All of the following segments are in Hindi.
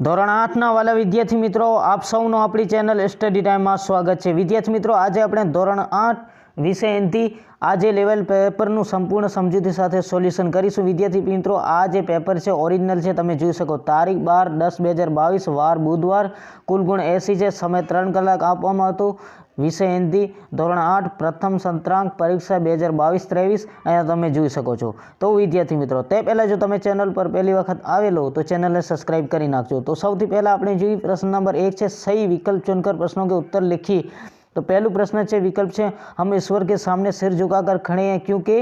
ધોરણ 8ના વાલા વિદ્યાર્થી મિત્રો, આપ સૌનો આપણી ચેનલ સ્ટડી ટાઈમમાં સ્વાગત છે। વિદ્યાર્થી મિત્રો, આજે આપણે ધોરણ 8 વિષય હિન્દી આજે લેવલ પેપરનું સંપૂર્ણ સમજૂતી સાથે સોલ્યુશન કરીશું। વિદ્યાર્થી મિત્રો, આ જે પેપર છે ઓરિજિનલ છે, તમે જોઈ શકો। તારીખ 12/10/2022, વાર બુધવાર, કુલ ગુણ 80 છે, સમય 3 કલાક આપવામાં હતો। વિષય હિન્દી ધોરણ 8 પ્રથમ સત્રાંક પરીક્ષા 2022-23 અહીંયા તમે જોઈ શકો છો। તો વિદ્યાર્થી મિત્રો, તે પહેલાં જો તમે ચેનલ પર પહેલી વખત આવેલો તો ચેનલને સબસ્ક્રાइब કરી નાખજો। तो સૌથી પહેલાં આપણે જોઈએ પ્રશ્न नंबर 1 છે, सही विकल्प चुनकर प्रश्नों के उत्तर लिखिए। तो पहलू प्रश्न है विकल्प है, हम ईश्वर के सामने सिर झुकाकर खड़े हैं क्योंकि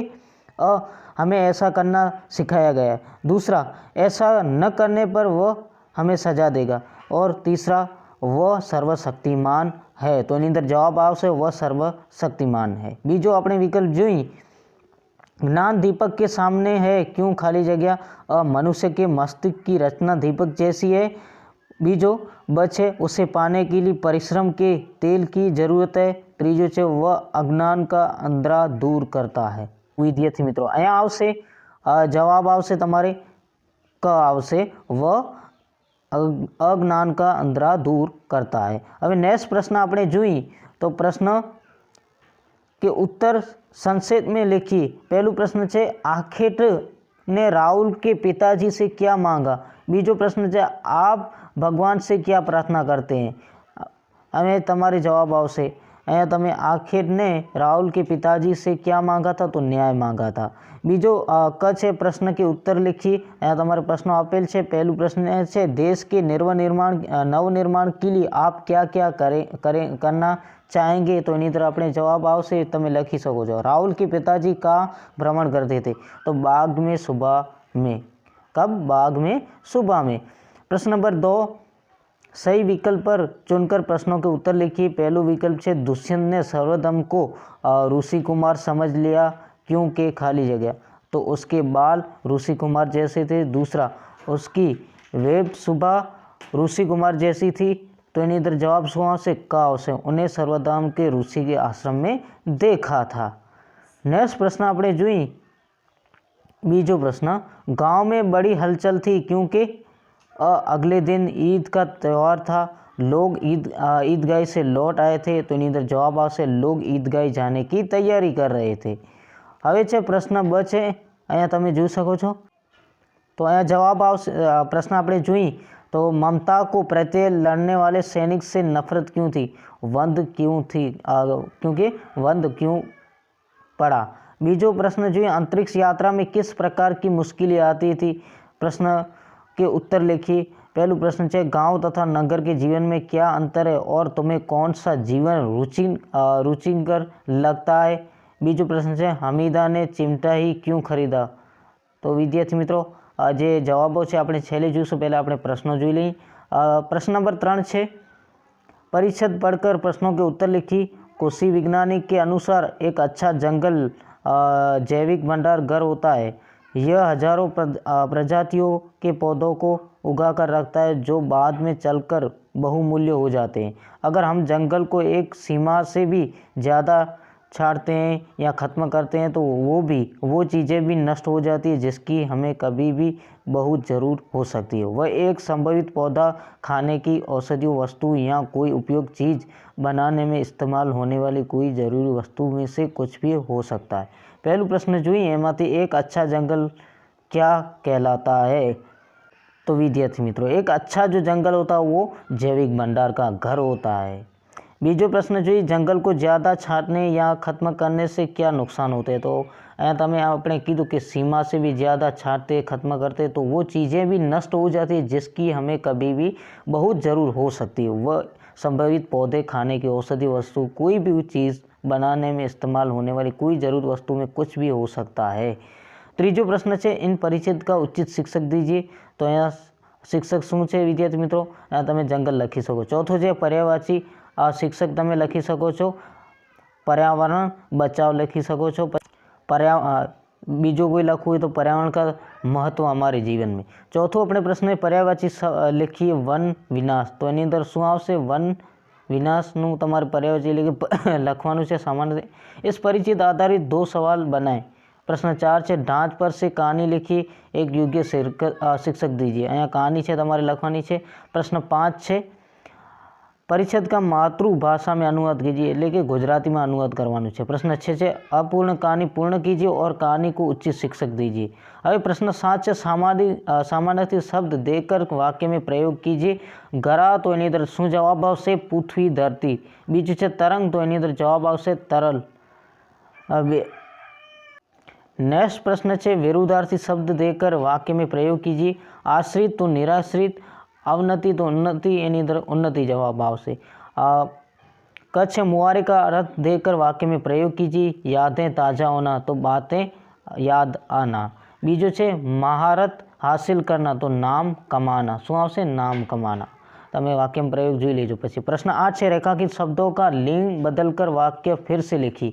हमें ऐसा करना सिखाया गया है। दूसरा, ऐसा न करने पर वह हमें सजा देगा। और तीसरा, वह सर्वशक्तिमान है। तो एनी अंदर जवाब आवशे वह सर्वशक्तिमान है। बीजो अपने विकल्प जोई, ज्ञान दीपक के सामने है क्यों खाली जगह मनुष्य के मस्तिष्क की रचना दीपक जैसी है। बीजो बचे, उसे पाने के लिए परिश्रम के तेल की जरूरत है। त्रीजो है, वह अज्ञान का अंधेरा दूर करता है। विद्यार्थी मित्रों, अँ आवशे जवाब आवशे तमारे क आवशे, वह अज्ञान का अंधेरा दूर करता है। हवे नेक्स्ट प्रश्न आपणे जोई तो प्रश्न के उत्तर संक्षेप में लिखिए। पहलू प्रश्न है, आखेट ने राहुल के पिताजी से क्या मांगा। बीजो प्रश्न है, आप भगवान से क्या प्रार्थना करते हैं। हमें तमारे जवाब आवशे। अँ तमे आखेट ने राहुल के पिताजी से क्या मांगा था, तो न्याय मांगा था। बीजो क है, प्रश्न के उत्तर लिखिए। अँ तमारे प्रश्न आपेल है। पहलू प्रश्न है, देश के नवनिर्माण के लिए आप क्या क्या करना चाहेंगे। तो एनी तरह अपने जवाब आवशे, तमे लखी सको छो। राहुल के पिताजी का भ्रमण करते थे, तो बाग में सुबह में। कब? बाग में सुबह में। प्रश्न नंबर 2, सही विकल्प पर चुनकर प्रश्नों के उत्तर लिखिए। पहलू विकल्प है, दुष्यंत ने सर्वधर्म को ऋषि कुमार समझ लिया क्योंकि खाली जगह, तो उसके बाल ऋषि कुमार जैसे थे। दूसरा, उसकी वेब सुबह ऋषि कुमार जैसी थी। तो एनी अंदर जवाब शू आवशे? क आवशे, उन्हें सर्वधाम के ऋषि के आश्रम में देखा था। नेक्स्ट प्रश्न आपणे जोई, बीजो प्रश्न, गांव में बड़ी हलचल थी क्योंकि अगले दिन ईद का त्यौहार था, लोग ईदगाह से लौट आए थे। तो एनी अंदर जवाब आवशे, लोग ईदगाह जाने की तैयारी कर रहे थे। हवे छे प्रश्न ब छे, अहींया तमे जोई शको छो। तो अहींया जवाब आवशे, प्रश्न आपणे जोई तो ममता को प्रत्यय लड़ने वाले सैनिक से नफरत क्यों थी। वंद क्यों थी, क्योंकि वंद क्यों पड़ा। बीजो प्रश्न जो अंतरिक्ष यात्रा में किस प्रकार की मुश्किलें आती थी। प्रश्न के उत्तर लिखिए। पहलू प्रश्न है, गांव तथा नगर के जीवन में क्या अंतर है और तुम्हें कौन सा जीवन रुचिकर लगता है। बीजो प्रश्न है, हमीदा ने चिमटा ही क्यों खरीदा। तो विद्यार्थी मित्रों, जे जवाबों है આપણે છેલ્લે જોઈશું, પહેલાં આપણે પ્રશ્નો જોઈ લઈએ। प्रश्न नंबर 3 છે, परिच्छेद पढ़कर प्रश्नों के उत्तर लिखी। कृषि वैज्ञानिक के अनुसार एक अच्छा जंगल जैविक भंडार घर होता है। यह हजारों प्रजातियों के पौधों को उगा कर रखता है जो बाद में चलकर बहुमूल्य हो जाते हैं। अगर हम जंगल को एक सीमा से भी ज़्यादा छाड़ते हैं या ख़त्म करते हैं तो वो चीज़ें भी नष्ट हो जाती है जिसकी हमें कभी भी बहुत ज़रूर हो सकती है। वह एक संभावित पौधा, खाने की औषधीय वस्तु या कोई उपयोग चीज़ बनाने में इस्तेमाल होने वाली कोई ज़रूरी वस्तु में से कुछ भी हो सकता है। पहलू प्रश्न जो एमांथी एक अच्छा जंगल क्या कहलाता है। तो विद्यार्थी मित्रों, एक अच्छा जो जंगल होता है वो जैविक भंडार का घर होता है। बीजो प्रश्न जो जंगल को ज़्यादा छाँटने या ख़त्म करने से क्या नुकसान होते हैं। तो अँ तमें आपने कीधुं कि सीमा से भी ज़्यादा छाँटते ख़त्म करते तो वो चीज़ें भी नष्ट हो जाती है जिसकी हमें कभी भी बहुत ज़रूर हो सकती है। वह संभावित पौधे, खाने की औषधि वस्तु, कोई भी चीज़ बनाने में इस्तेमाल होने वाली कोई ज़रूर वस्तु में कुछ भी हो सकता है। त्रीजो प्रश्न है, इन परिच्छेद का उचित शिक्षक दीजिए। तो अँ शिक्षक शू है विद्यार्थी मित्रों, अँ तमें जंगल लखी सको। चौथो है पर्यायवाची शिक्षक तमे लखी सको छो। पर्यावरण बचाव लखी सको छो। बीजो कोई लखવું હોય तो पर्यावरण का महत्व हमारे जीवन में। चौथो अपने प्रश्न है, पर्यायवाची लिखिए वन विनाश। तो एनी अंदर शू आवशे? वन विनाशनु तमारे पर्यायवाची लखवानुं छे। सामान्य इस परिचित आधारित 2 सवाल बनाए प्रश्न 4 છે ઢાંચ પર से कहानी लिखी एक योग्य શિક્ષક दीजिए। અહીંયા કહાની છે તમારે લખવાની છે। પ્રશ્ન 5 છે परिच्छेद का मातृभाषा में अनुवाद कीजिए એટલે કે ગુજરાતીમાં अनुवाद કરવાનું છે। પ્રશ્ન 6 છે अपूर्ण कहानी पूर्ण कीजिए और कहानी को उचित शिक्षक दीजिए। હવે પ્રશ્न 7 છે સામાનાર્થી શબ્દ દેकर વાક્ય में प्रयोग कीजिए। ગરા તો એની અંદર શું જવાબ આવશે? પૃથ્વી ધરતી। બીજું છે તરંગ તો એની અંદર જવાબ આવશે તરલ। હવે नेक्स्ट प्रश्न है विरुद्धार्थी शब्द देकर वाक्य में प्रयोग कीजिए। आश्रित तो निराश्रित, अवनति तो उन्नति एनी अंदर उन्नति जवाब आवशे। कच्छ मुहावरे का अर्थ देकर वाक्य में प्रयोग कीजिए। यादें ताज़ा होना तो बातें याद आना। बीजो है महारत हासिल करना तो नाम कमाना। शू आवशे? नाम कमाना। तमे वाक्य में प्रयोग जोई लेजो। पछी प्रश्न 8 है रेखांकित शब्दों का लिंग बदलकर वाक्य फिर से लिखी।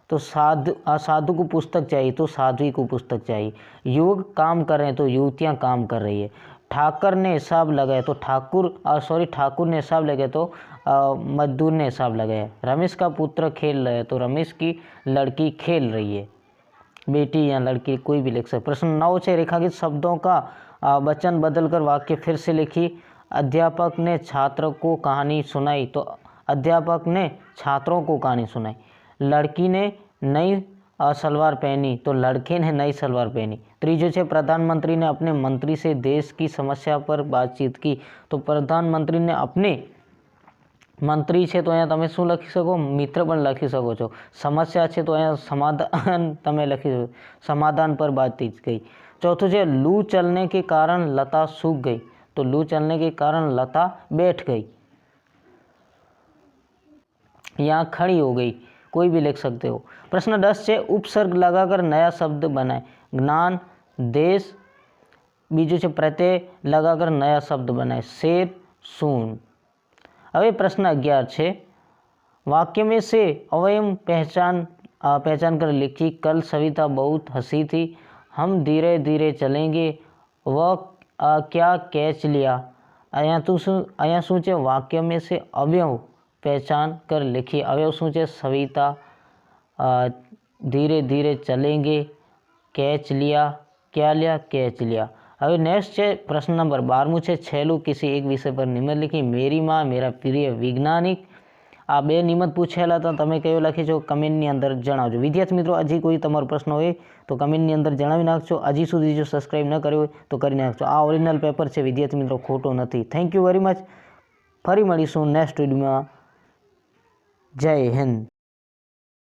तो साधु को पुस्तक चाहिए तो साध्वी को पुस्तक चाहिए। युवक काम कर रहे हैं तो युवतियाँ काम कर रही है। ठाकर ने हिसाब लगाया तो ठाकुर ने हिसाब लगाया तो मजदूर ने हिसाब लगाया। रमेश का पुत्र खेल रहा है तो रमेश की लड़की खेल रही है। बेटी या लड़की कोई भी लिख सकते। प्रश्न 9 है रेखांकित शब्दों का वचन बदलकर वाक्य फिर से लिखी। अध्यापक ने छात्र को कहानी सुनाई तो अध्यापक ने छात्रों को कहानी सुनाई। लड़की ने नई सलवार पहनी तो लड़के ने नई सलवार पहनी। त्रीजो है प्रधानमंत्री ने अपने मंत्री से देश की समस्या पर बातचीत की तो प्रधानमंत्री ने अपने मंत्री है तो अँ तमे शू लखी सको? मित्र पण लखी सको छो। समस्या है तो अँ समाधान तमे लखी सको, समाधान पर बातचीत गई। चौथो है लू चलने के कारण लता सूख गई तो लू चलने के कारण लता बैठ गई या खड़ी हो गई, कोई भी लिख सकते हो। प्रश्न 10 है उपसर्ग लगाकर नया शब्द बनाए। ज्ञान, देश। बीजू है प्रत्यय लगाकर नया शब्द बनाए। शेर, सून। હવે प्रश्न 11 है वाक्य में से अवयव पहचान कर लिखी। कल सविता बहुत हंसी थी। हम धीरे धीरे चलेंगे। वह क्या कैच लिया। अँ शू है वाक्य में से अवयव पहचान कर लिखी। अवयव शू है? सविता धीरे धीरे चलेंगे, कैच लिया, क्या लिया? कैच लिया। હવે नेक्स्ट है प्रश्न नंबर 12 है छेलू किसी एक विषय पर निबंध लिखी। मेरी माँ मेरा प्रिय वैज्ञानिक। आ बे निबंध पूछेला था, तमे कयो लखी छो कमेंटनी अंदर जणावजो। विद्यार्थी मित्रों हजी कोई तमारो प्रश्न होय तो कमेंटनी अंदर जणावी नाखजो। हजी सुधी जो सब्सक्राइब न कर्यो होय तो करी नाखजो। आ ओरिजिनल पेपर है विद्यार्थी मित्रों, खोटो नथी। Thank you very much. फरी मळीशुं नेक्स्ट विडियोमां। जय हिंद।